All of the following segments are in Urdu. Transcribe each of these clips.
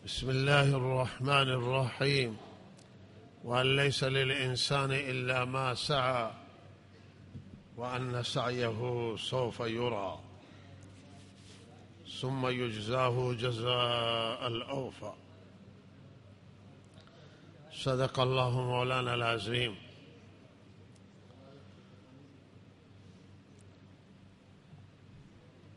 بسم الله الرحمن الرحيم. وأن ليس للإنسان إلا ما سعى وأن سعيه سوف يرى ثم يجزاه جزاء الأوفى. صدق الله مولانا العظيم.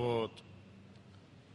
بود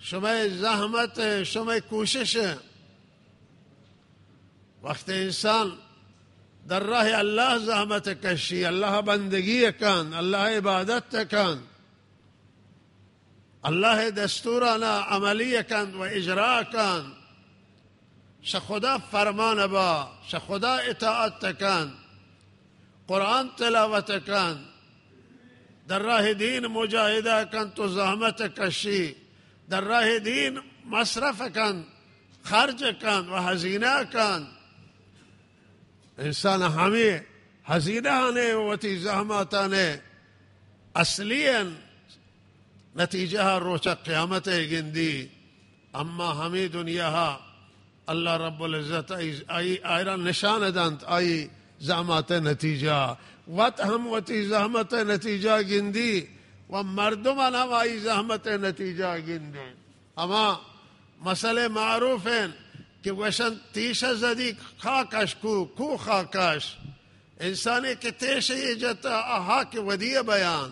شمع زحمت، شمع کوشش. وقت انسان در راه الله زحمت کشی، الله بندگی کن، الله عبادت کن، الله دستورنا عملی کن و اجرا کن، خدا فرمان با، خدا اطاعت کن، قرآن تلاوت کن، در راه دین مجاهده کن، تو زحمت کشی، در راه دین مصرف کن، خرج کن و هزینه کن. انسان همی هزینه هنه و تی زحمتانه اصلیا نتیجه روچ قیامت گندی. اما همی دنیا ها الله رب العزت ایران نشان دند ای زحمت نتیجه وقت هم وتی زحمت نتیجه گندی و مردمان هم ای زحمت نتیجه گندی. اما مسئله معروف ہیں کہ وشن تیشہ زدی خاکش کو خاکش انسانی که تیشه ایجتا حاک ودی بیان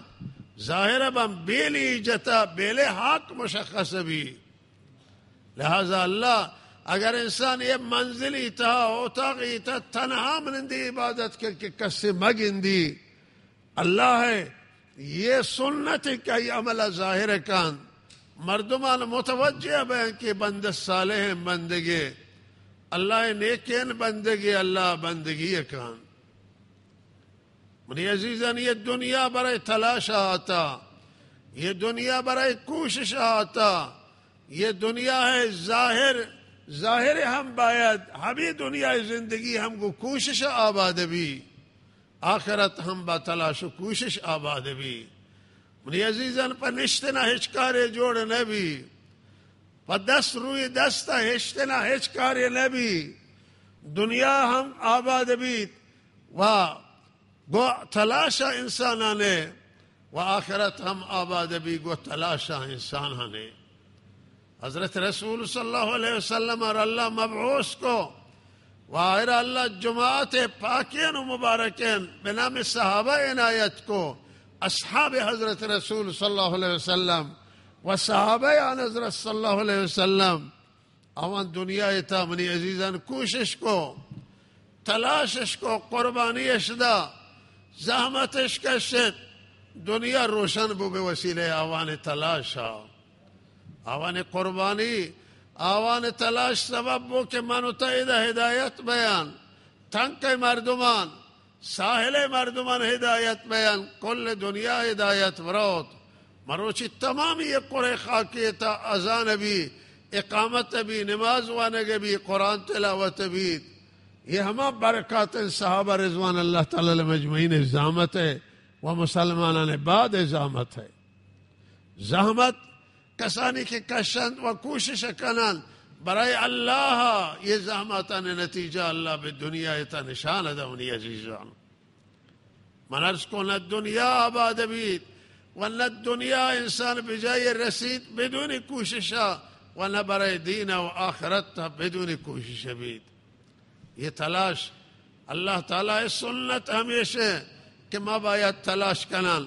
ظاہر بم بیلی ایجتا بیل حاک مشخص بھی. لہذا اللہ اگر انسان یہ منزلی تا اتاقی تا تنہا منندی عبادت کر کے کسی مگندی اللہ ہے یہ سنت کا یہ عمل ظاہر کان مردمان متوجہ بیان کہ بند صالح بندگی اللہ نیکین بندگی اللہ بندگی کان. منی عزیزان یہ دنیا برای تلاش آتا، یہ دنیا برای کوشش آتا، یہ دنیا ہے ظاہر ہم باید ہمی دنیا زندگی ہم کو کوشش آباد بھی، آخرت ہم با تلاش و کوشش آباد بھی. منی عزیزان پر نشتنا ہچکارے جوڑ نبی، پر دست روی دستا ہشتنا ہچکارے نبی. دنیا ہم آباد بھی و گو تلاشا انسانانے و آخرت ہم آباد بھی گو تلاشا انسانانے. حضرت رسول صلی اللہ علیہ وسلم اور اللہ مبعوث کو وآئر اللہ جماعت پاکین و مبارکین بنام صحابہ عنایت کو اصحاب حضرت رسول صلی اللہ علیہ وسلم و صحابہ عن حضرت صلی اللہ علیہ وسلم اوان دنیا تا منی عزیزان کوشش کو تلاشش کو قربانیش دا زحمتش کشت دنیا روشن بو بے وسیلے آوان تلاشا آوان قربانی آوان تلاش سبب بو کہ منو تایدہ ہدایت بیان تنک مردمان ساحل مردمان ہدایت بیان کل دنیا ہدایت ورود مروچی تمامی یہ قرآن خاکیتا اذان بھی اقامت بھی نماز وانگ بھی قرآن تلاوت بھی یہ ہما برکات صحابہ رضوان اللہ تعالی مجمعین زحمت ہے و مسلمانان بعد زحمت ہے. زحمت کسانی کے کشند و کوشش کنن برای اللہ یہ زحمتان نتیجہ اللہ بالدنیا تا نشان دونی عزیزان. من ارز کو نہ دنیا آباد بید و نہ دنیا انسان بجائے رسید بدون کوششا و نہ برای دین و آخرت بدون کوشش بید. یہ تلاش اللہ تعالی سنت ہمیشہ کہ ما باید تلاش کنن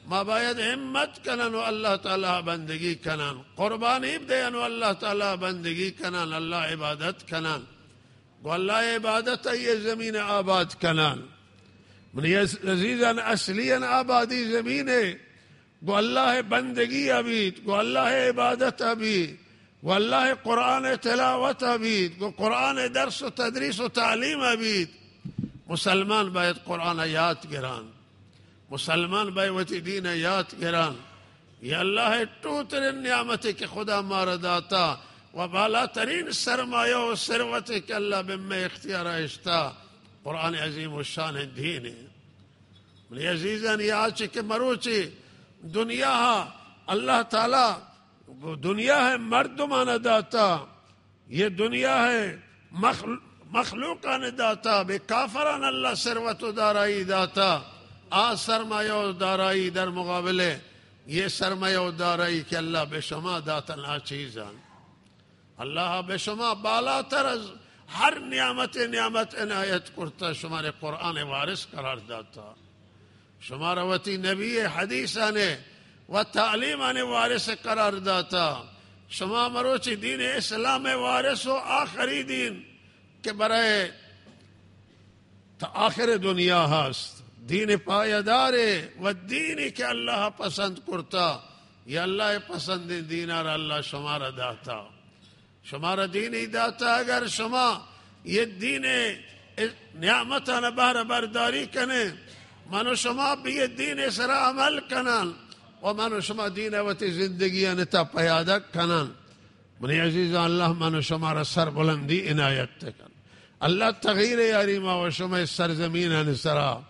ما باید ہمت کنن و اللہ تعالی بندگی کنن قربانی بدین و اللہ تعالی بندگی کنن اللہ عبادت کنن و اللہ عبادت یہ زمین آباد کنن. منی عزیزان اصلین آبادی زمین ہے گو اللہ بندگی ابید گو اللہ عبادت ابید گو اللہ قرآن تلاوت ابید گو قرآن درس و تدریس و تعلیم ابید. مسلمان باید قرآن یاد گران مسلمان باید وتی دین یاد گران. یہ اللہ ٹوتر نعمت کہ خدا مارا داتا و بالا ترین سرمایہ و ثروت کہ اللہ بمیں اختیار اشتا قرآن عظیم الشان دین ہے. منی عزیزان یہ آج کے مروچی دنیا اللہ تعالی دنیا ہے مردمان داتا یہ دنیا ہے مخلوقان داتا بے کافران اللہ ثروت و دارائی داتا. آ سرمایہ و دارائی در مقابلے یہ سرمایہ و دارائی کہ اللہ بے شما داتا نا چیزان اللہ بے شما بالا تر از ہر نعمت عنایت کرتا شمار قرآن وارث قرار داتا شمار وتی نبی حدیثانے و تعلیمان وارث قرار داتا شما مروچی دین اسلام وارث و آخری دین که برای تا آخر دنیا هست، دین پایداره و دینی که الله پسند کرتا. یا الله پسند دین را الله شما را داتا، شما را دینی داتا. اگر شما یہ دین نعمتان بہر برداری کنه، من و شما بھی دین سر عمل کنن و من و شما دین وتی زندگیان تا پیاده کنن. منی عزیزان، الله من و شما را سر بلندی عنایت کن. الله تغییر یاری ما و شما سرزمین سرا.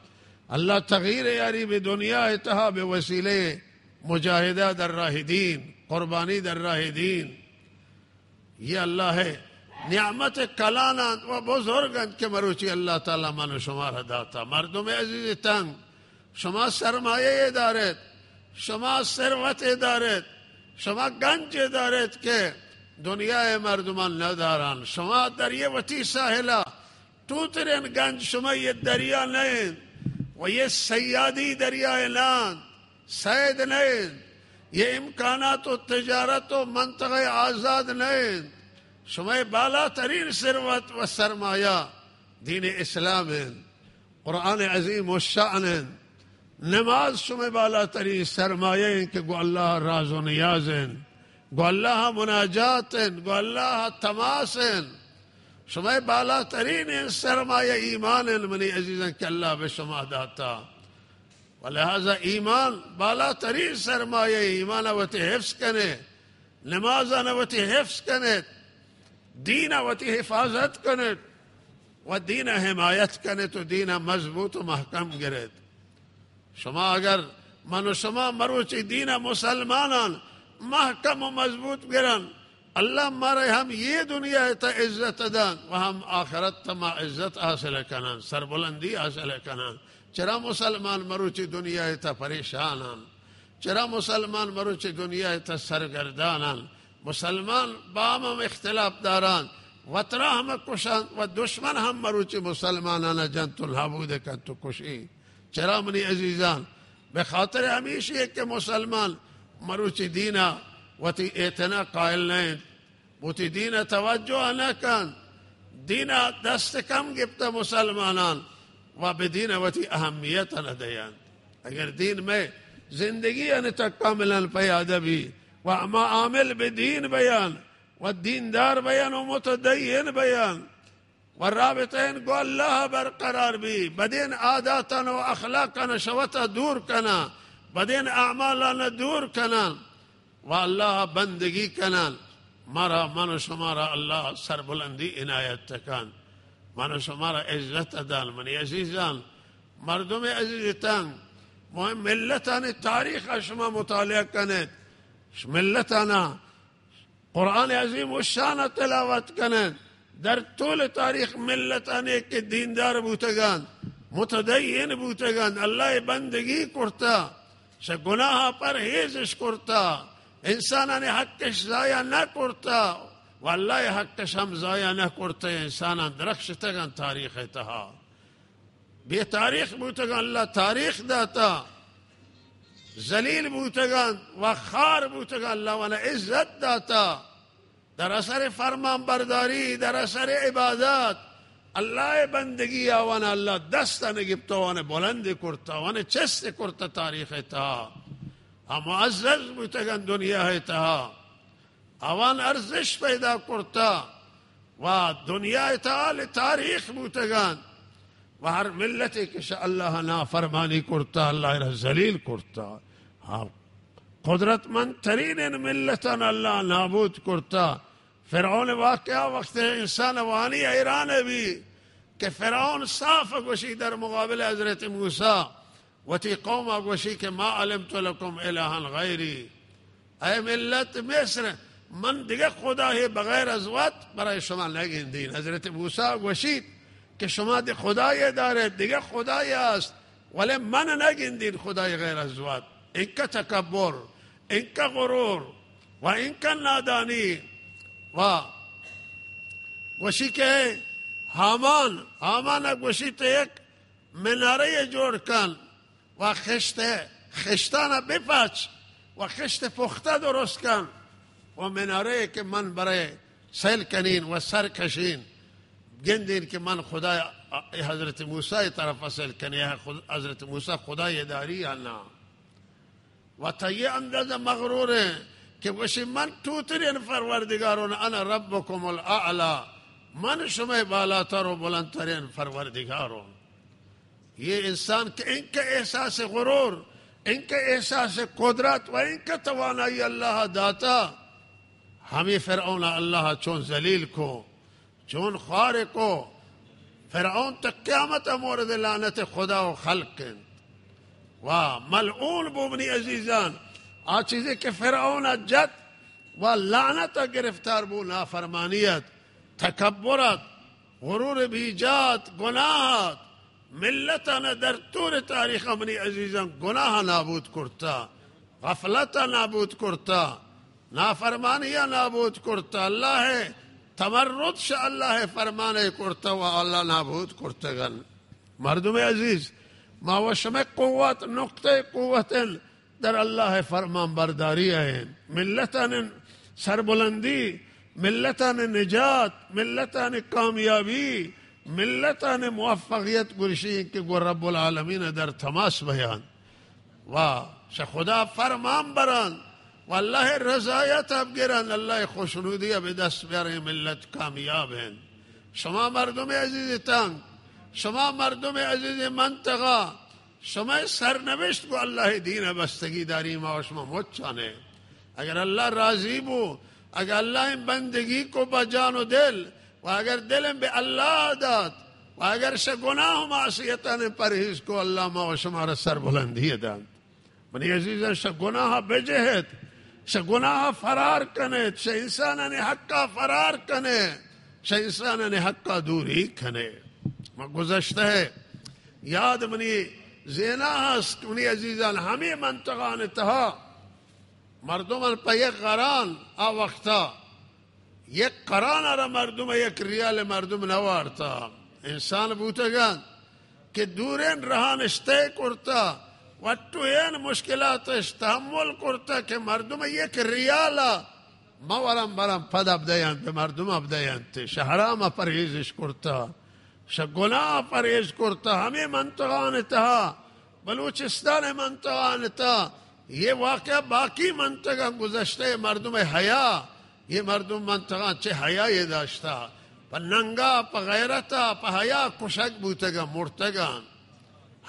الله تغییر یاری به دنیا اتها به وسیله مجاهده در راه دین، قربانی در راه دین. یہ اللہ ہے نعمت کلانند و بزرگند که مروچی اللہ تعالی من و شما را داتا. مردم عزیز تنگ، شما سرمایه دارید، شما ثروت دارید، شما گنج دارید که دنیای مردمان ندارن. شما دریا وتی ساحلا توترین گنج، شما یہ دریا نہیں و یہ سیادی دریا نند، سید نہیں، یہ امکانات و تجارت و منطقه آزاد نہیں. شما بالا ترین ثروت و سرمایہ دین اسلام، قرآن عظیم و شأن. نماز شما بالا ترین سرمایہ کہ گو اللہ راز و نیاز، گو اللہ مناجات، گو اللہ تماس. شما بالا ترین سرمایہ ایمان منی عزیزاً کہ اللہ بے شما داتا. ولہذا ایمان بالا ترین سرمایہ، ایمان وتی حفظ کنے، نمازان وتی حفظ کنے، دین وتی حفاظت کنے و دین حمایت کنے تو دین مضبوط و محکم گرد. شما اگر من و شما مروچی دین مسلمانان محکم و مضبوط گرن، اللہ مارے ہم یہ دنیا تا عزت دان و ہم آخرت تما عزت حاصل کنن، سربلندی حاصل کنن. چرا مسلمان مروچی دنیا تا پریشانان؟ چرا مسلمان مروچی دنیا تا سرگردانان؟ مسلمان بام اختلاف داران و ترا ہم کشان و دشمن ہم مروچی مسلمانان جنت الحبود کن تو کشی. چرا منی عزیزان؟ بخاطر ہمیشہ ہے کہ مسلمان مروچی دینا وتی اعتنا قائل نہیں، وتی دینا توجہ نہ کن، دینا دست کم گفتا مسلمانان و بدین وتی اہمیت نہ دیان. اگر دین میں زندگی انتا کاملا پیادہ بھی و اما عامل بدین بیان و دیندار بیان و متدین بیان و رابطین کو اللہ برقرار بھی، بدین عاداتن و اخلاقن شوتا دور کنا، بدین اعمالن دور کنا و اللہ بندگی کنا. مرا من و شمارا اللہ سربلندی عنایت تکان، من و شمارا عزت دان. منی عزیزان، مردم عزیزتان، مهم ملتان تاریخ شما مطالعه کنید، ملتانا قرآن عظیم و شان تلاوت کنید. در طول تاریخ ملتانی که دیندار بودگان، متدین بودگان، اللہ بندگی کرتا، سے گناہ پر ہیزش کرتا، انسانان حقش ضایع نہ کرتا و اللہ حقش ہم ضایع نہ کرتے. انسانان درخشتگان تاریخ اتہا بے تاریخ بودگان اللہ تاریخ داتا، ذلیل بودگان و خار بودگان اللہ وانا عزت داتا. در اثر فرمان برداری، در اثر عبادات اللہ بندگی آوانا اللہ دستا نگبتا وانا بلند کرتا، وانا چست کرتا تاریخ اتہا. ہم معزز بودگان دنیا اتہا، آوان ارزش پیدا کرتا و دنیا اتہا تاریخ بودگان و ہر ملتی کش اللہ نافرمانی کرتا، اللہ را ذلیل کرتا. قدرت من ترین ملتان اللہ نابود کرتا. فرعون واقعہ وقت انسان وانی ایران بھی کہ فرعون صاف گوشی در مقابل حضرت موسیٰ وتی قوم گوشی کہ ما علمت لکم الہا غیری. اے ملت مصر، من دیگه خدا ہے بغیر از وقت برای شما نگندین. حضرت موسیٰ گوشید کہ شما دی خدای دارید، دیگه خدای است ولی من نگندین خدای غیر از وقت. ان کا تکبر، ان کا غرور و ان کا نادانی و گوشی کہ حامان گوشی تو ایک مناره جوڑ کن و خشتان بپچ و خشت پخته درست کن و مناره که من برای سیل کنین و سر کشین گندین که من خدا حضرت موسی طرف سیل کنی، حضرت موسی خدای داری یا نه. و تا یه اندازه مغروره که باشی من توترین فروردگارون، انا ربکم الاعلا، من شما بالاتر و بلندترین فروردگارون. یہ انسان که این که احساس غرور، این که احساس قدرت و این که توانایی اللہ داتا، ہمیں فرعون اللہ چون ذلیل کو، چون خوار کو، فرعون تک قیامت مورد لعنت خدا و خلق و ملعون بوبنی عزیزان. آ چیزیں کہ فرعون جد و لعنت گرفتار بو، نافرمانیت، تکبرت، غرور بیجات، گناہت، ملتنا در طور تاریخ امنی عزیزان گناہ نابود کرتا، غفلت نابود کرتا، نافرمانیہ نابود کرتا، اللہ تمرد سے اللہ فرمانے کرتا و اللہ نابود کرتگن. مردم عزیز ما وشم قوت نقطه قوت در اللہ فرمان برداری ہیں، ملتان سربلندی، ملتان نجات، ملتان کامیابی، ملتان موفقیت گرشی کہ گو رب العالمین در تماس بیان و خدا فرمان بران و اللہ رضایت اب گران، اللہ خوشنودی اب دست بیارے، ملت کامیاب ہیں. شما مردم عزیز تنگ، شما مردم عزیز منطقہ، شما سرنوشت کو اللہ دین بستگی داری ما و شما مچانے. اگر اللہ راضی بو، اگر اللہ ان بندگی کو بجان و دل و اگر دلم به اللہ داد و اگر سے گناہ و معصیتان پرہیز کو اللہ ما و شما را سر بلندی داد. منی عزیزان سے گناہ بجہت، سے گناہ فرار کنے، سے انسانان حقا فرار کنے، سے انسانان حقا دوری کنے. میں گزشتہ ہے یاد منی زینا ہست منی عزیزان ہمیں منطقان تہا مردمان پا یک غران آ وقتا یک قران را مردم یک ریال مردم نوارتا. انسان بوتگان که دورین رهانشته کرتا و تو این مشکلاتش تحمل کرتا که مردم یک ریالا مورم برم پد ابدیان به مردم ابدیان تی شهرام پرهیزش کرتا، گناہ پرهیز کرتا. ہمیں منطقان تہا بلوچستان منطقان تہا یہ واقعہ باقی منطقہ گزشتے مردم حیا، یہ مردم منطقہ چه حیا یہ داشتا، پا ننگا، پا غیرتا، پا حیا کشک بوتگا مرتگان.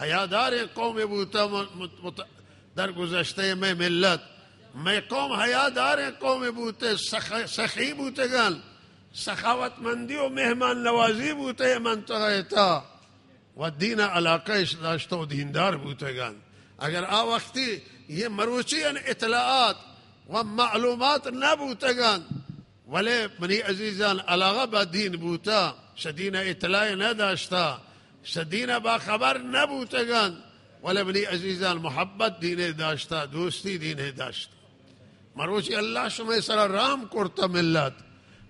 حیادار قوم بوتا در گزشتے میں ملت، میں قوم حیادار قوم بوتے، سخی بوتگان، سخاوت مندی و مہمان نوازی بوتے منطقہ تا و دین علاقہ داشتا و دیندار بوتگان. اگر آ وقتی یہ مروچین اطلاعات و معلومات نبوتگان ولی منی عزیزان علاقہ با دین بوتا، شدین اطلاع نداشتا، شدین با خبر نبوتگان ولی منی عزیزان محبت دین داشتا، دوستی دین داشتا. مروچی اللہ شما سر رام کرتا ملت،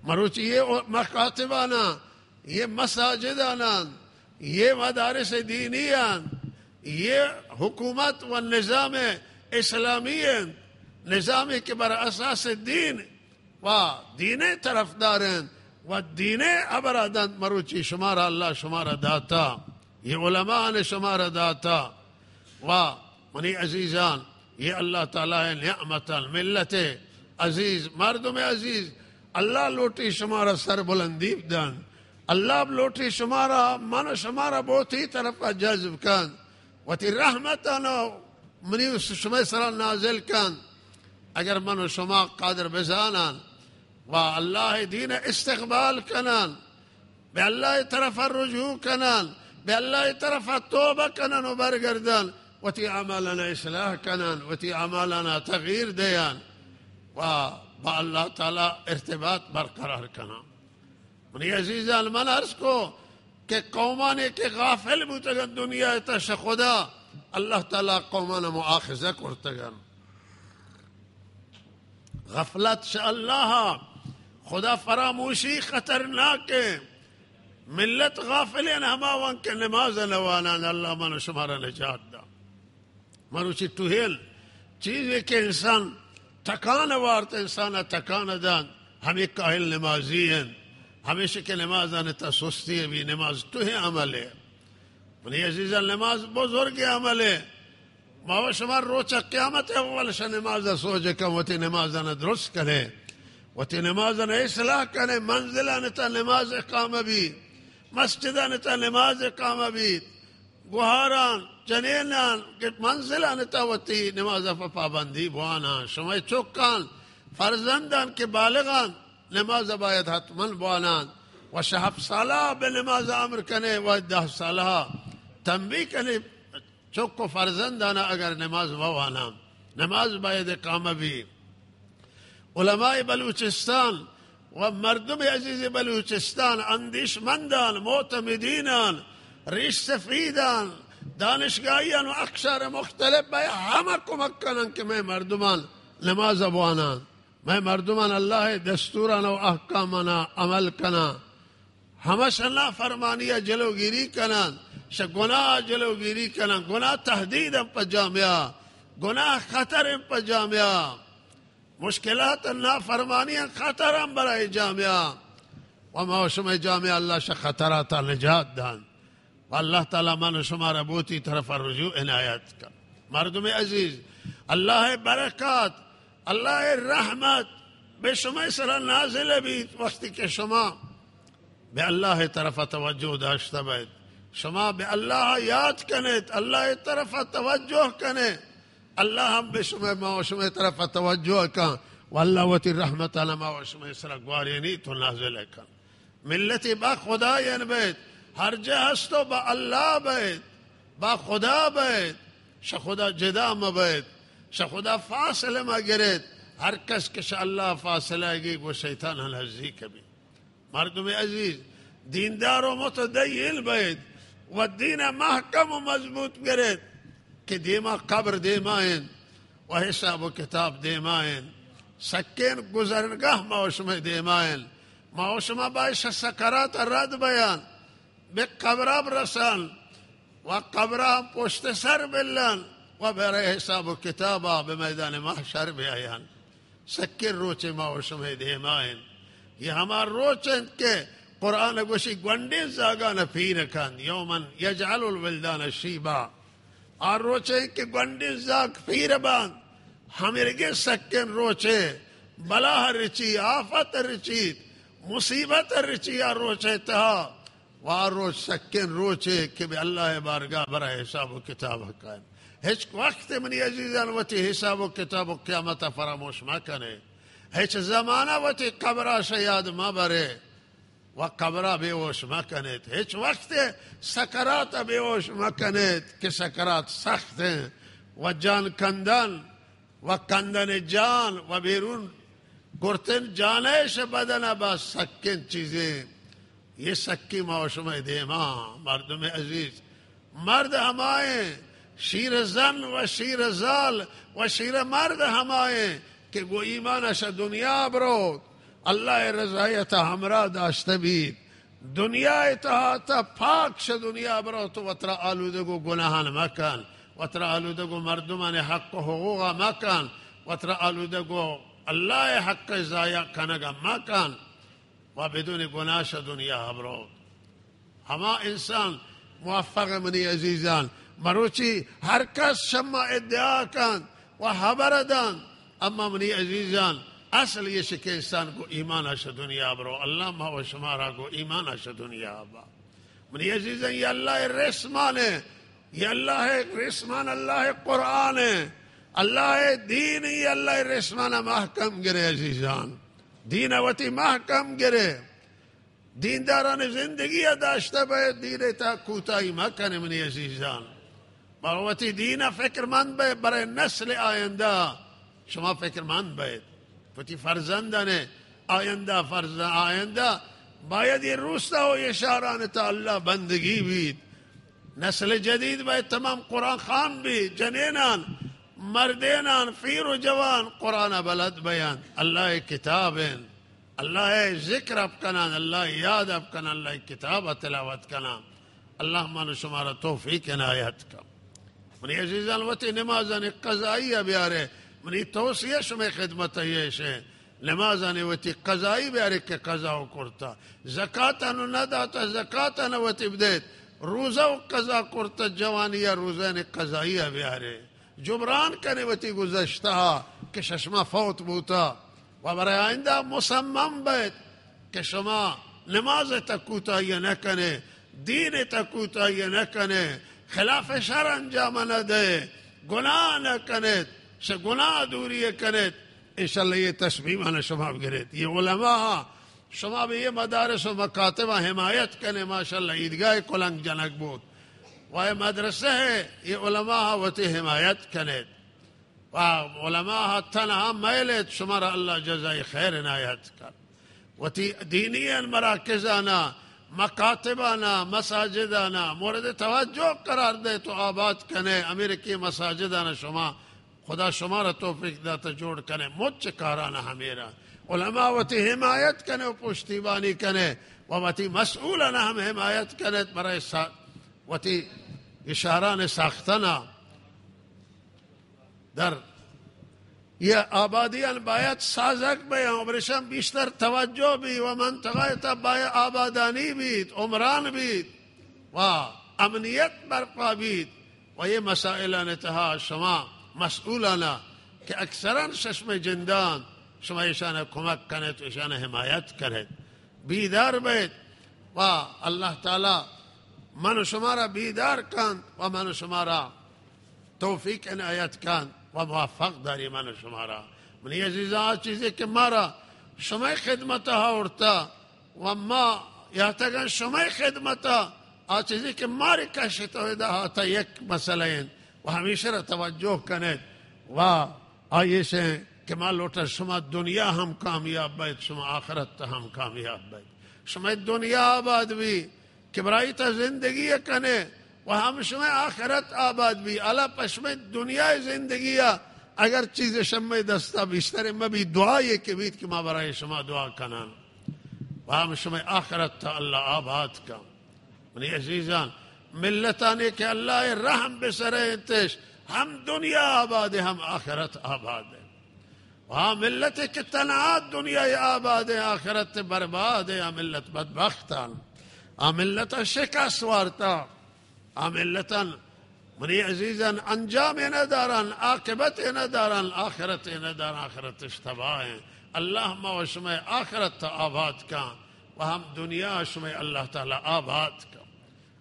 مروچی یہ مکاتبانا، یہ مساجدانا، یہ مدارس دینیان، یہ حکومت و نظام اسلامی نظامی کے بر اساس دین و دین طرف دارن و دین ابرادن مروچی شمارا اللہ شمارا داتا، یہ علماء نے شمارا داتا. و منی عزیزان یہ اللہ تعالیٰ نعمت ملت عزیز، مردم عزیز، اللہ لوٹی شمارا سر بلندی دن، اللہ لوٹی شمارا من شمارا بہت ہی طرف جذب کن و تی رحمتانا منی شما سر نازل کن. اگر من شما قادر بزانن و اللہ دین استقبال کنن، بے اللہ طرف رجوع کنن، بے اللہ طرف توبہ کنن و برگردن و تی عمالنا اصلاح کنن و تی عمالنا تغییر دیان و با اللہ تعالی ارتباط برقرار کنن. منی عزیزان من عرض کو کہ قومانے کے غافل بوتگن دنیا تش خدا اللہ تعالی قومان مؤاخذہ کرتگن. غفلت سے اللہ خدا فراموشی خطرناک ہے. ملت غافلین ہماوان کے نماز نوانان اللہ من شمارا نجات دا. مروچی توہیل چیز ہے کہ انسان تکان وارت انسان تکان دان ہمیں کاہل نمازی ہیں ہمیشہ کہ نماز آنتا سستی ہے بھی نماز تو ہے عمل ہے منی عزیزان نماز بزرگ عمل ہے ماو شمار روچا قیامت اول شا نماز سوچے کم وتی نماز آنا درست کرے وتی نماز آنا اصلاح کرے منزل آنتا نماز اقامہ بھی مسجد آنتا نماز اقامہ بھی گوہاران جنینان کہ منزل آنتا وتی نماز پابندی بوانا شمع چوکان فرزندان کے بالغان نماز باید حتمن بوانان و شہب سالہ بنماز عمر کنے و 10 سالہ تنبیہ کنے چوکو فرزندانا اگر نماز بوانا نماز باید اقامہ بھی علماء بلوچستان و مردم عزیز بلوچستان اندیش مندان معتمدینان ریش سفیدان دانشگاہیان و اقشار مختلف بھائی ہمیں کمک کنن کہ میں مردمان نماز بوانا میں مردمان اللہ دستورانا و احکامانا عمل کنا ہمشنا فرمانیہ جلوگیری کنن گناہ جلوگیری کنن گناہ تحدید پا جامعہ گناہ خطر پا جامعہ مشکلات نافرمانیاں خطر برای جامعہ وما شما جامعہ اللہ شا خطرات نجات دان واللہ تعالی من شما ربوتی طرف الرجوع عنایت کا مردم عزیز اللہ برکات اللہ رحمت بے شما سر نازل بھی وقتی کہ شما بے اللہ طرف توجہ داشتا بید شما بے اللہ یاد کنیت اللہ طرف توجہ کنے اللہ ہم بے شما ما شما طرف توجہ کن واللہ وتی رحمت علما شما سر گوارینی تو نازل کن ملتی با خدا ین بید ہر جہ ہستو با اللہ بید با خدا بید شخدا جدا مبید شخدا فاصلہ مگرید ہر کس کش اللہ فاصلہ گی وہ شیطان الحزی کبھی مردم عزیز دیندار و متدین بید و دین محکم و مضبوط گرید کہ دیما قبر دیمائن و حساب و کتاب دیمائن سکین گزرنگاہ موشم دیمائن موشم باعث سکرات رد بیان بے قبراب رسان و قبراب پشت سر بلن و برای حساب و کتابا بمیدان محشر بیان سکر روچ موشم دیمائن یہ ہمار روچن کے قرآن گوشی گونڈی زاگان پیرکن یومن یجعل الولدان شیبا اور روچے کہ گونڈی زاگ پیر باند ہمرگے سکن روچے بلا رچی آفت رچی مصیبت رچی اور روچے تہا وار روچ سکن روچے کہ بھی اللہ بارگاہ برای حساب و کتاب حقائم ہیچ وقت منی عزیزان وتی حساب و کتاب و قیامت فراموش ما کنے ہیچ زمانہ وتی قبرہ شیاد ما برے و قبرہ بیوش مکنیت ہیچ وقت سکرات بیوش مکنیت کہ سکرات سخت ہیں و جان کندن و کندن جان و بیرون گرتن جانیش بدن با سکن چیزیں یہ سکی موشم دیما مردم عزیز مرد ہمائیں شیر زن و شیر زال و شیر مرد ہمائیں کہ وہ ایمانش دنیا برود اللہ رضایت ہمراہ داشته بید دنیا اتحاتا پاک ش دنیا برو تو وطرا آلودگو گناهان مکن وطرا آلودگو مردمان حق و حقوق مکن وطرا آلودگو اللہ حق ضایع کنگا مکن و بدون گناہ ش دنیا برو ہما انسان موفق منی عزیزان مروچی ہر کس شما ادعا کن و حبردان اما منی عزیزان اصل یہ کہ انسان کو ایمان آش دنیا برو اللہ ما و شمارا کو ایمان آش دنیا با منی عزیزاں یہ اللہ رسمان ہے یہ اللہ رسمان اللہ قرآن ہے اللہ دین یہ اللہ رسمان محکم گرے عزیزان دین وتی محکم گرے دینداران زندگی داشته باید دین تا کوتاهی مکنه منی عزیزان باوتی دین فکرمند باید برای نسل آینده شما فکرمند باید وتی فرزندان آینده آینده باید یہ روستا و اشاران تا اللہ بندگی بید نسل جدید باید تمام قرآن خان بید جنینان مردینان پیر و جوان قرآن بلد بیان اللہ کتابین اللہ ذکر اب کنان اللہ یاد اب کنان اللہ کتاب تلاوت کنان اللہ من شمارا توفیق عنایت کا منی عزیزان وتی نمازان قضائیہ بیارے منی توصیه شما خدمت یشه نمازانی وتی قضایی بیاری که قضا و کرتا زکاتانو نداتا زکاتانو وتی بدید روزه و قضا کرتا جوانی روزین قضایی بیاری جبران کنی وتی گذشته که شما فوت بوتا و برای آینده مصمم بید که شما نماز تکوتایی نکنه دین تکوتایی نکنه خلاف شر انجام نده گناه نکنید گناه دوری کنید انشاءاللہ یہ تصمیم شما بگیرید یہ علماء شما بھی یہ مدارس و مکاتب حمایت کرنے ماشاءاللہ عیدگاہ کلنگ جنک بود و یہ مدرسہ ہے یہ علماء وتی حمایت کنید و علماء تنها میلید شما را اللہ جزای خیر عنایت کن وتی دینی مراکزانا مکاتبانا مساجدانا مورد توجه قرار دے تو آباد کنے امریکی مساجدانا شما خدا شما را توفیق داتا جوڑ کنے مجھ کارانا ہمیرا علماء وتی حمایت کنے و پشتیبانی کنے و وتی مسئولانا ہم حمایت کنے برای وتی اشاران ساختنا در یہ آبادیان باید سازک بیان برشان بیشتر توجه بی و منطقه تا باید آبادانی بید عمران بید و امنیت برپا بید و یہ مسائلان تها شما مسئولانا که اکثرا ششم جندان شما ایشان کمک کنید و ایشان حمایت کنید بیدار بید و اللہ تعالی من شما را بیدار کن و من شما را توفیق عنایت کن و موفق داری من شما را منی عزیزان چیزی که ما شما خدمتها ورتا و ما یادگان شما خدمتها چیزی که ما را کشت ده تا یک مسئله و همیشه را توجه کنید و آیشه که ما لوٹا شما دنیا هم کامیاب بید شما آخرت هم کامیاب بید شما دنیا آباد بی که برای تا زندگی کنه و هم شما آخرت آباد بی علا پشم دنیای زندگی اگر چیز شما دستا بیشتر ما بی دعایی که بید که ما برای شما دعا کنن و هم شما آخرت تا اللہ آباد کن منی عزیزان ملتانی که اللہ رحم بسر انتش هم دنیا آباد هم آخرت آباد و هم ملتی که تنها دنیای آباد آخرت برباد هم ملت بدبختان هم ملت شکست وارتا ملتاً منی عزیزاً انجام ندارن عاقبت ندارن آخرت ندارن آخرت اشتباہ ہیں اللہ ما و شما آخرت آباد کن و ہم دنیا شما اللہ تعالی آباد کن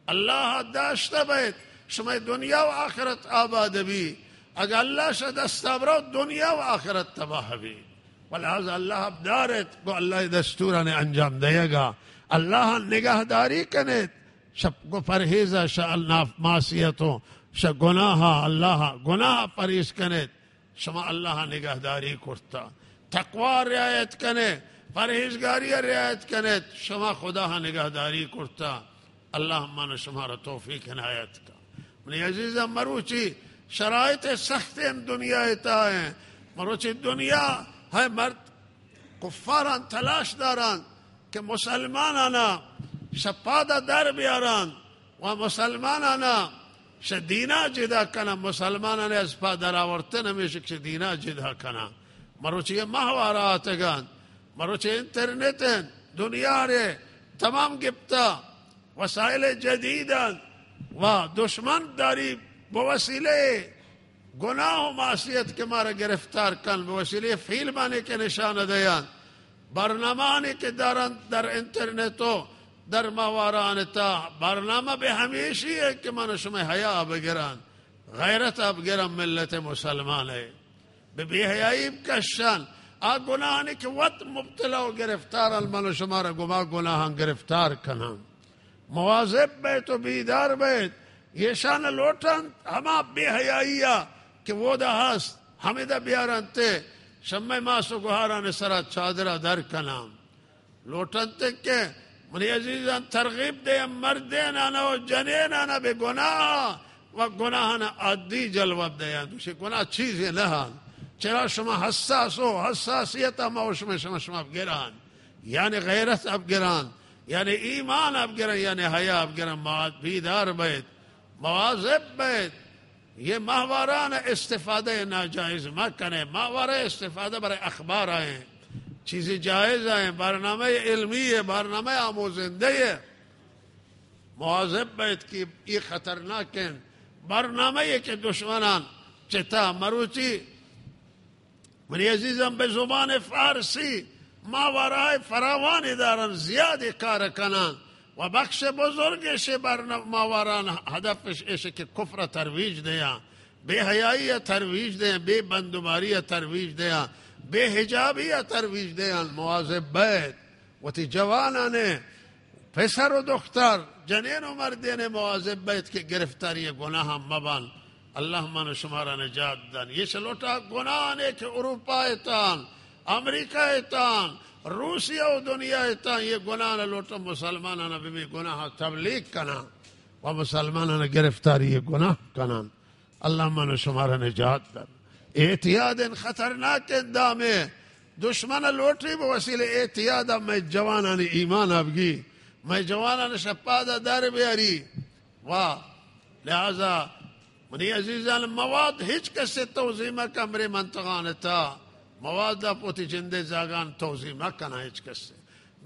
اللہ داشته بید شما دنیا و آخرت آباد بی اگر اللہ شد استابرو دنیا و آخرت تباہ بی ولہذا اللہ بدارت کو اللہ دستوران انجام دے گا اللہ نگہداری کنید شب کو پرہیزہ شا اللہ معصیتوں شا گناہ اللہ گناہ پرہیز کنید شما اللہ نگہداری کرتا تقوی رعایت کنے پرہیزگاری رعایت کنید شما خدا نگہداری کرتا اللہ من شما را توفیق عنایت کا منی عزیزہ مروچی شرائط سخت دنیا تا ہیں مروچی دنیا ہے مرد کفاران تلاش داران کہ مسلمانانا شپادا در بیاران و مسلمانانا شدینا جدا کنا مسلمانانا از پا در آورته نمیشه که دینا جدا کنا مروچی محواراتگان مروچی انترنتن دنیا ره تمام گفتا وسائل جدیدن و دشمن داری بوسیله گناه و معصیت که ما را گرفتار کن بوسیله فیلمانی که نشان دیان برنامه‌ای که دارن در اینترنتو در ماوران تا برنامه به همیشه که من شما حیا بگیرن غیرت بگیرن ملت مسلمانه به بی‌حیایی بکشن گناهانی که وقت مبتلا و گرفتار من شما را گناهان گرفتار کنن مواظب بیت و بیدار بیت یشان لوٹن ہما بی‌حیایی که ودا هست همه دا بیارن ته شمع ماسو گوهاران سرا چادرہ در کنام لوٹن ته که منی عزیزان ترغیب دے مردین آنا و جنین آنا بے گناہ و گناہانا عادی جلوب دے دوسری گناہ چیزیں نہان چرا شما حساس ہو حساسیت اما و شما بگران یعنی غیرت اب گران یعنی ایمان اب گران یعنی حیا اب گران بیدار بیت مواظب بیت یہ ماہواران استفادہ ناجائز مہ کریں. ماہوارہ استفادہ برای اخبار آئیں، چیزیں جائز آئیں، برنامه علمی ہے، برنامه آموزنده ہے. مواظب باید که این خطرناکن برنامه که دشمنان چتا مروچی منی عزیزم به زبان فارسی ماورای فراوانی دارن، زیادی کار کنن و بخش بزرگش ماوران هدفش ایشه که کفر ترویج دیا، بے حیائی ترویج دیا، بے بندماری ترویج دیا، بے حجابی ترویج دیا. مواظب باید و تی جوانان پسر و دختر جنین و مردین مواظب باید که گرفتاری گناه هم مبان. اللہ من شما را نجات دن. یہ چلوٹا گناہ نے کہ اروپا ایتان، امریکہ ایتان، روسیہ و دنیا ایتان، یہ گناہ نے لوٹا مسلمانانا بھی گناہ تبلیغ کنا و مسلمانانا گرفتاری یہ گناہ کنا. اللہ من شما را نجات دن. اعتیاد خطرناک اندامے دشمن لوٹری بوسیل اعتیاد میں جوانان ایمان ابگی، میں جوانان شپادہ در بیاری. واہ لہذا منی عزیزان مواد ہچ کسی توضیح کمرے منطقان تا مواد پوتی جندے زاگان توضیح کنا ہچ کسی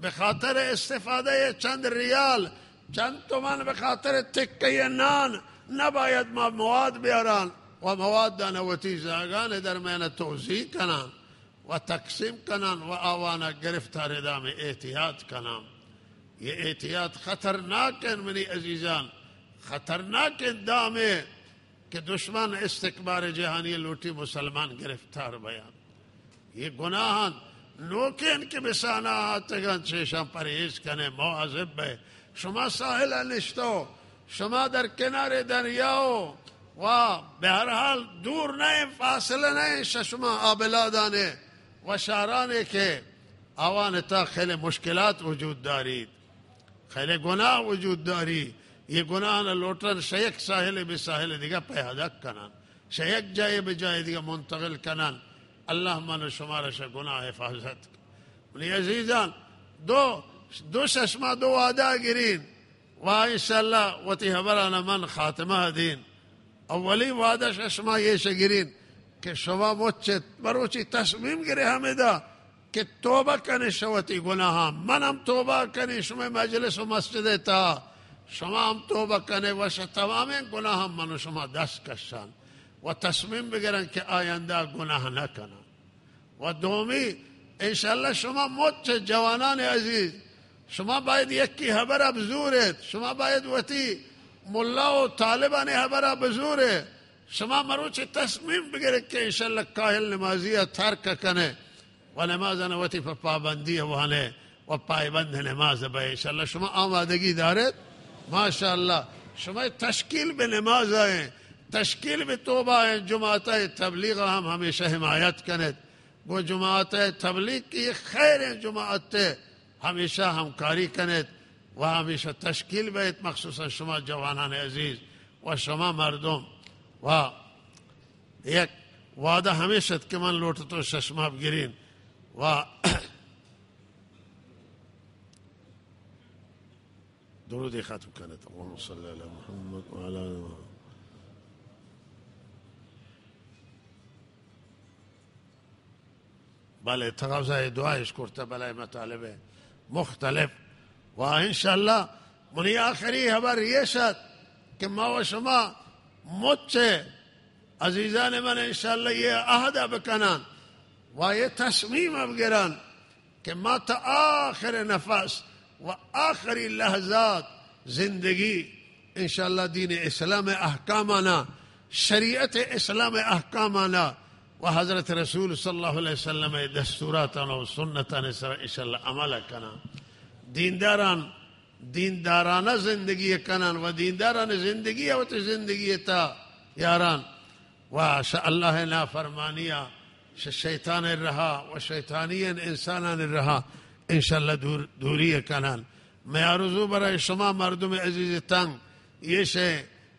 بخاطر استفادہ چند ریال چند تومن بخاطر تکی نان نباید ما مواد بیاران و مواد دانوتی زاگان درمیان توضیح کنان و تقسیم کنان و آوانا گرفتار دام احتیاط کنان. یہ احتیاط خطرناک ہے منی عزیزان، خطرناک دامے کہ دشمن استکبار جہانی لوٹی مسلمان گرفتار بیان. یہ گناہان نوکین کے بسانہ آتگان چیشان پرہیز کنے. مواظب بے شما ساحل نشتو، شما در کنار دریاؤ و بہرحال دور نہیں فاصلہ نہیں شما آبلادانے و شہرانے کے آوان تا خیلی مشکلات وجود دارید، خیلی گناہ وجود داری. یہ گناہ نہ لوٹن شیک ساحل بساحل دیگا پیادہ کنن، شیک جائے بجائے دیگا منتقل کنن. اللہ من شمارا شا گناہ حفاظت. منی عزیزان دو ششما دو وعدہ گرین و انشاءاللہ وتی حبرانا من خاتمہ دین. اولی وعدہ ششما یہ شگرین کہ شما مچت بروچی تصمیم گرے ہمیں دا کہ توبہ کنی شوتی گناہ منم توبہ کنی شما مجلس و مسجد تا شما ہم توبہ کنے و تمام گناہ منو شما دست کشان و تصمیم بگرن کہ آینده گناہ نہ کنا. و دومی انشاءاللہ شما مچ جوانان عزیز شما باید یکی حبر بزورت، شما باید وتی ملا و طالبان حبر بزورت. شما مروچ تصمیم بگرن کہ انشاءاللہ کاہل نمازیہ ترک کنے و نمازن وتی پر پابندی وہانے و پائبند نماز بے. انشاءاللہ شما آمادگی دارت ماشاءاللہ. شما تشکیل بے نماز آئیں، تشکیل بے توبہ آئیں. جماعت تبلیغ ہم ہمیشہ حمایت کنید. وہ جماعت تبلیغ کی خیر جماعت ہمیشہ ہمکاری کنید و ہمیشہ تشکیل بیت مخصوصا شما جوانان عزیز و شما مردم. و یک وعدہ ہمیشہ کہ من لوٹتو ششما بگرین و درود ختم کنید. اللهم صل علی محمد و علی آل محمد. بله تقاضای دعایش کرده بله مطالب مختلف و انشاءالله منی آخری خبر یہ شد کہ ما و شما مچ عزیزان من انشاءاللہ یہ عہد بکنن و یہ تصمیم بگیرن کہ ما تا آخر نفس و آخری لحظات زندگی انشاءاللہ دین اسلام احکامانا، شریعت اسلام احکامانا و حضرت رسول صلی اللہ علیہ وسلم دستوراتانا و سنتانا انشاءاللہ عمل کنا. دیندارانہ زندگی کنن و دیندارانہ زندگی و زندگی تا یاران و اللہ نافرمانیہ شیطان الرہا و شیطانی انسانان الرہا انشاءاللہ دوری کنن. میں آرزو برای شما مردم عزیز تنگ یہ شے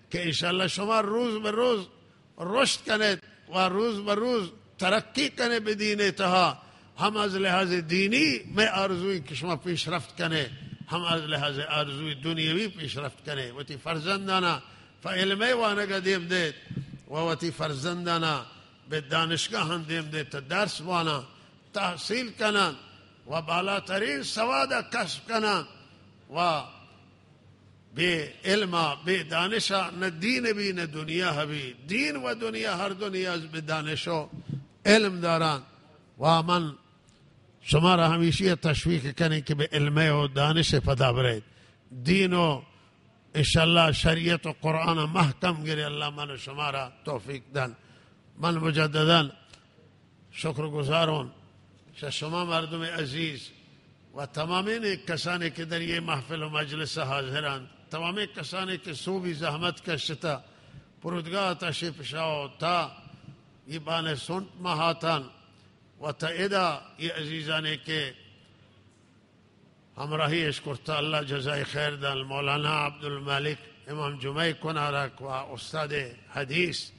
کہ انشاءاللہ شما روز بروز رشد کنید و روز بروز ترقی کنید بدین اتحا. ہم از لحاظ دینی میں آرزوی کہ شما پیش رفت کنید، ہم از لحاظ آرزوی دنیاوی پیش رفت کنید. وتی فرزندانا فعلمی وانا قدیم دید ووتی فرزندنا به دانشگاه هندیم دیتا درس وانا تحصیل کنند و بالاترین سواد کسب کنند و به علم به دانش نه دین بی نه دنیا بی دین و دنیا هر دنیا به دانش و علم دارند و من شما را همیشه تشویق کنید که به علم و دانش پدا برید دین و انشاءالله شریعت و قرآن محکم گیری الله من شما را توفیق دن من مجددا شکر گزارم شما مردم عزیز و تمامی کسانی که در یہ محفل و مجلس حاضرند تمامی کسانی که صوبی زحمت کشتا پرودگاه تشریف شاو تا یہ بان سنت مهاتن و تا ادا یہ عزیزانی که همراهیش کرتا الله جزای خیر دن مولانا عبدالمالک امام جمعه کنارک و استاد حدیث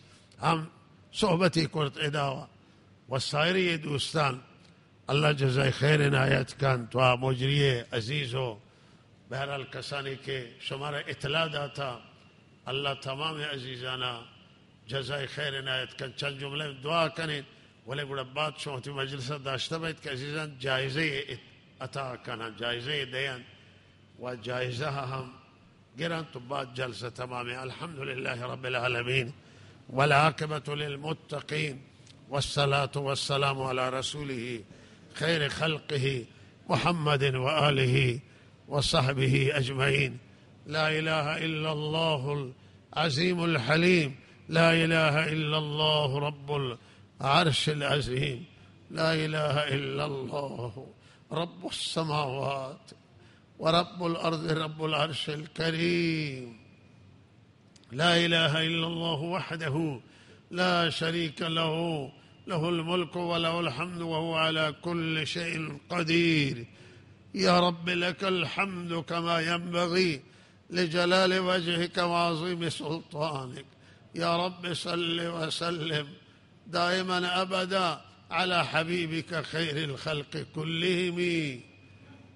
هم صحبتی کرد ادا و سایری دوستان الله جزای خیر عنایت کند و مجری عزیز و بہرحال کسانی که شما را اطلاع داتا الله تمام عزیزانا جزای خیر عنایت کند چند جمله دعا کنید ولی گوڑا بعد شما تی مجلس داشته باید که عزیزان جایزه عطا کنند جایزه دین و جایزه هم گرند تو بعد جلسه تمامی الحمد لله رب العالمین والعاقبة للمتقين والصلاة والسلام على رسوله خير خلقه محمد وآله وصحبه أجمعين لا إله إلا الله العظيم الحليم لا إله إلا الله رب العرش العظيم لا إله إلا الله رب السماوات ورب الأرض رب العرش الكريم لا إله إلا الله وحده لا شريك له له الملك وله الحمد وهو على كل شيء قدير يا رب لك الحمد كما ينبغي لجلال وجهك وعظيم سلطانك يا رب صل وسلم دائما أبدا على حبيبك خير الخلق كلهم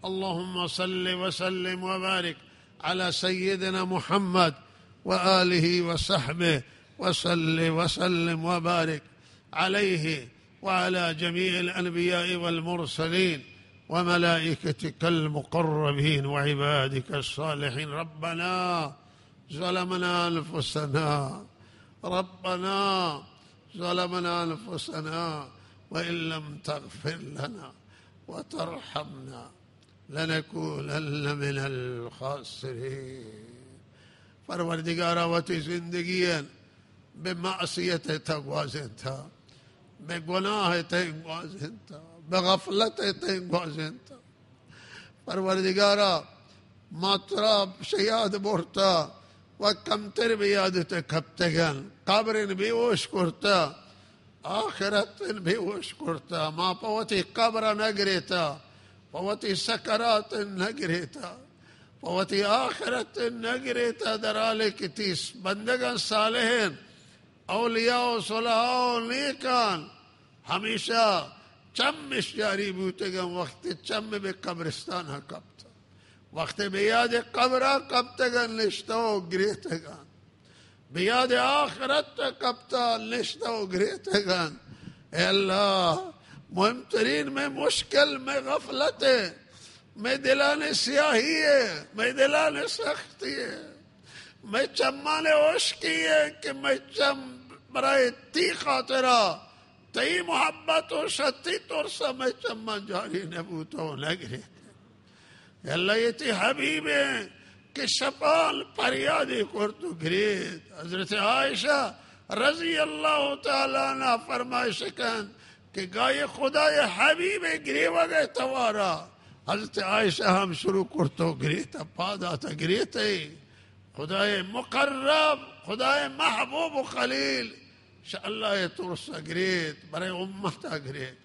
اللهم صل وسلم وبارك على سيدنا محمد وآله وصحبه وصل وسلم وبارك عليه وعلى جميع الأنبياء والمرسلين وملائكتك المقربين وعبادك الصالحين ربنا ظلمنا أنفسنا وإن لم تغفر لنا وترحمنا لنكونن من الخاسرين پروردگارا وتی زندگیان به معصیت تگوازن تا به گناه تگوازن تا به غفلت تگوازن تا پروردگارا مطرب شیاد برتا و کمتر بیادت کبتگن قبر بیوش کرتا آخرت بیوش کرتا ما پوتی قبر نگریتا پوتی سکرات نگریتا پوتی آخرت نگریتا در حالی که تیس بندگان صالحین اولیاء و صلحاء و نیکان ہمیشہ چمش جاری بوتگن وقت چم به قبرستان ها کبتا وقت بیاد قبر کبتگن نشتا و گریتگن بیاد آخرت کبتا نشتا و گریتگن اے اللہ مهمترین میں مشکل میں غفلت ہے میں دلان سیاہی ہے میں دلان سختی ہے میں چمان عشقی ہے کہ میں چم برای تی خاطرہ تی محبت و شتی ترسا میں چمان جاری نبوتا و نگری اللہ یہ تی حبیب ہیں کہ شفال پریادی کرتو گرید حضرت عائشہ رضی اللہ تعالیٰ عنہ فرمائش کن کہ گائے خدای حبیب گری وگے توارا حضرت عائشہ ہم شروع کرتو گریتا پاداتا گریتا خدای مقرب خدای محبوب و خلیل شاء اللہ ترسا گریت برای امتا گریت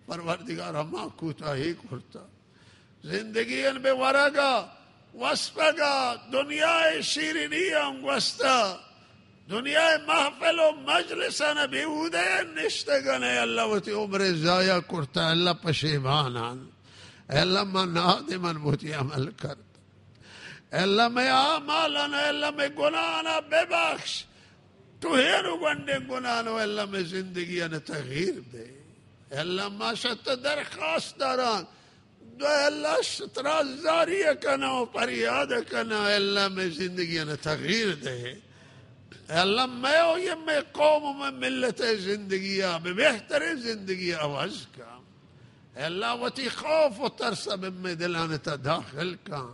پروردگارا ما کوتاہی کرتا زندگیاں بے ورگا وسپگا دنیا شیرینی انگوستا دنیا محفل و مجلسان بیوده نشتگانه اللہ وتی عمر ضایع کرتا اللہ پشیمانان اللہ من نادمن بوتی عمل کرتا اللہ میں آمالنا اللہ میں گناہنا ببخش تو هیرو گنده گنانو اللہ میں زندگی نے تغییر دے اللہ ما شت درخواست داران دو اللہ شترا زاری کنا و پریاد کنا اللہ میں زندگی نے تغییر دے اللہ میں و یہ میں قوم و میں ملت زندگی بے بہتر زندگی آواز کا اللہ وتی خوف و ترس میں دلان تا داخل کا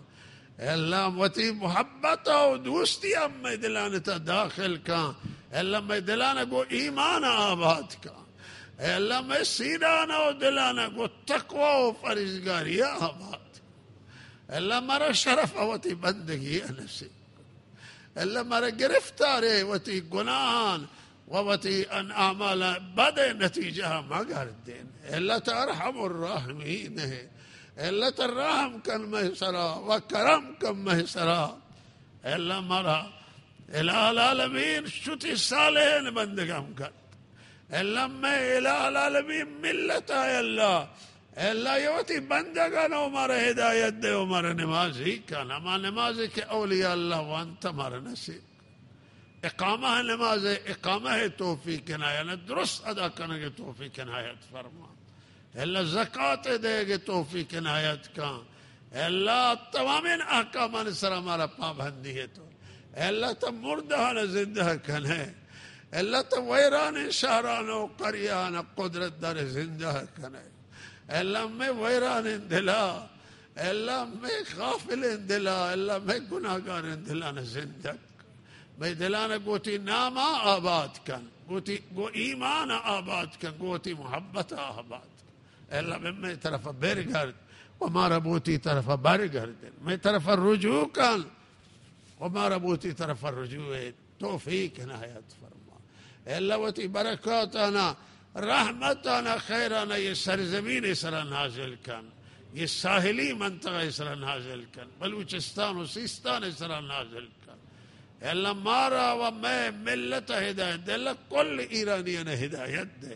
اللہ وتی محبت و دوستی میں دلان تا داخل کا اللہ میں دلانا کو ایمان آباد کا اللہ میں سیدانا و دلانا کو تقوی و فرزگاری آباد اللہ مرا شرف وتی بندگی نصیب اللہ مرا گرفتار وتی گناہان ووتی ان اعمال بد نتیجہ مگر دین اللہ ترحم الراحمین ہے اللہ ترحم کن محسرا و کرم کن محسرا اللہ مرا الہ العالمین شتی صالحین بندگم کر اللہ میں الہ العالمین ملت ہے اللہ یوتی بندگان ہمارا ہدایت دے ہمارا نمازی کا نما نمازی کے اولیاء اللہ وانت ہمارا نصیب اقامہ نماز اقامہ توفیق عنایت درست ادا کرنے کے توفیق عنایت فرما اللہ زکاة دے گے توفیق عنایت کا اللہ تمام احکامان سر ہمارا پابندی ہے تو اللہ تا مردہان زندہ کنے اللہ تا ویران شہران و قریان قدرت دار زندہ کنے اللہ میں ویران دلا اللہ میں غافل دلا اللہ میں گناہگار دلان زندہ میں دلانا گوتی ناما آباد کن گو ایمان آباد کن گوتی محبت آباد اللہ میں طرف برگرد ومارا بوتی طرف برگرد میں طرف رجوع کن ومارا بوتی طرف الرجوع توفیق عنایت فرما اللہ وتی برکاتنا رحمتنا خیرنا یہ سرزمین اسرا نازل کن یہ ساحلی منطقہ اسرا نازل کن بلوچستان و سیستان اسرا نازل کن اللہ مارا و میں ملت ہدایت دے اللہ کل ایرانیان ہدایت دے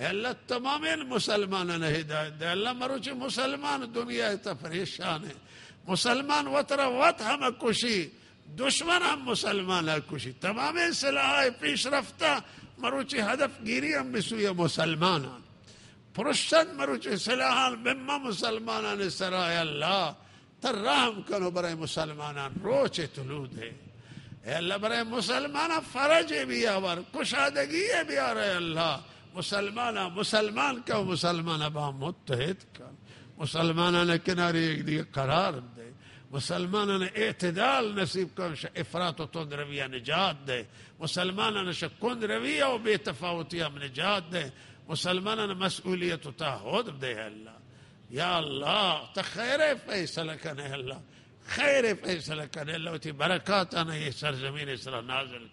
اللہ تمام مسلمان ہدایت دے اللہ مروچ مسلمان دنیا تا پریشان ہے مسلمان وطرہ وط ہم کشی دشمن ہم مسلمان کشی تمام سلاح پیش رفتہ مروچی ہدف گیری ہم بسوی مسلمانان پرشت مروچی سلاحان بما مسلمانان سرائے اللہ تر رحم کنو برای مسلمانان روچ طلود ہے اے اللہ برای مسلمانان فرج بھی آور کشادگی بھی آ رہے اللہ مسلمان کا مسلمان با متحد کا مسلمانان کناری ایک دیگه قرار دے مسلمانان اعتدال نصیب کن افراط و تند رویہ نجات دے مسلمانان کند رویہ و بے تفاوتی ہم نجات دے مسلمانان مسئولیت و تعہد دے اللہ یا اللہ تخیر فیصلہ کنے اللہ خیر فیصلہ کنے اللہ تی برکاتانا یہ سرزمین اسرا نازل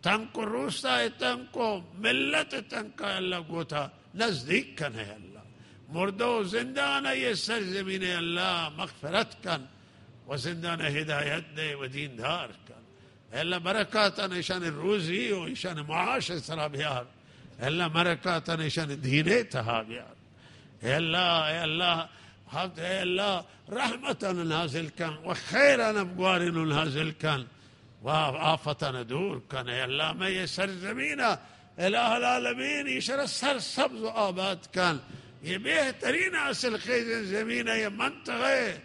تنکو روستا تنکو ملت تنکا اللہ گوتا نزدیک کنے اللہ مردو زندانا یہ سرزمین اللہ مغفرت کن و زندان ہدایت دے و دیندار کن اللہ برکاتاً ایشان روزی و ایشان معاش سرا بیار اللہ برکاتاً ایشان دینے تہا بیار اے اللہ اے اللہ رحمتاً نازل کن و خیراً ابگوارن نازل کن و آفتاً دور کن اے اللہ میں یہ سرزمینہ الہ العالمین ایشان سر سبز و آباد کن یہ بہترین اصل خیز زمین ہے یہ منطقہ ہے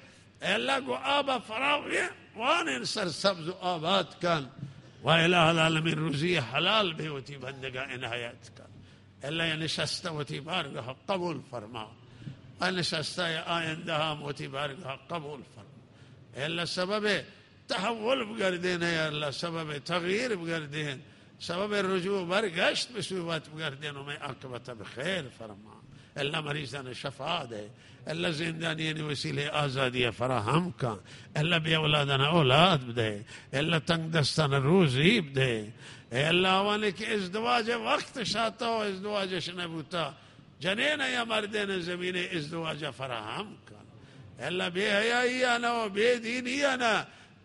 اے اللہ کو آبا فراغ وان سر سبز و آباد کن و الہ العالمین روزی حلال بھی ہوتی بندگاہ عنایت کن اللہ یہ نشستہ ہوتی بارگاہ قبول فرما و نشستہ آئندہ ہوتی بارگاہ قبول فرما اے اللہ سبب تحول بگردین اے اللہ سبب تغییر بگردین سبب رجوع برگشت بسوبت بگردین و میں عاقبت بخیر فرما اللہ مریضان شفا دے اللہ زندانین وسیلے آزادی فراہم کا اللہ بے اولادنا اولاد دے اللہ تنگ دستان روزی دے اے اللہ وانے کہ ازدواج وقت شاتا ہو ازدواج شنبوتا جنین یا مردین زمین ازدواج فراہم کا اے اللہ بے حیائی آنا و بے دینی آنا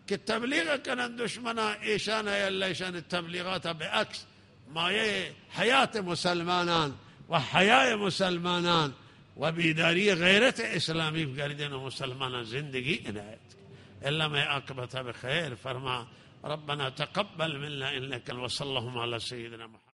کہ تبلیغ کنن دشمنا ایشان اے اللہ ایشان تبلیغات بے عکس مایه حیات مسلمانان و حیاء مسلمانان و بیداری غیرت اسلامی بگردین و مسلمانان زندگی عنایت اللہ میں عاقبت بخیر فرما ربنا تقبل منا إنك، وصلى اللهم على سيدنا محمد.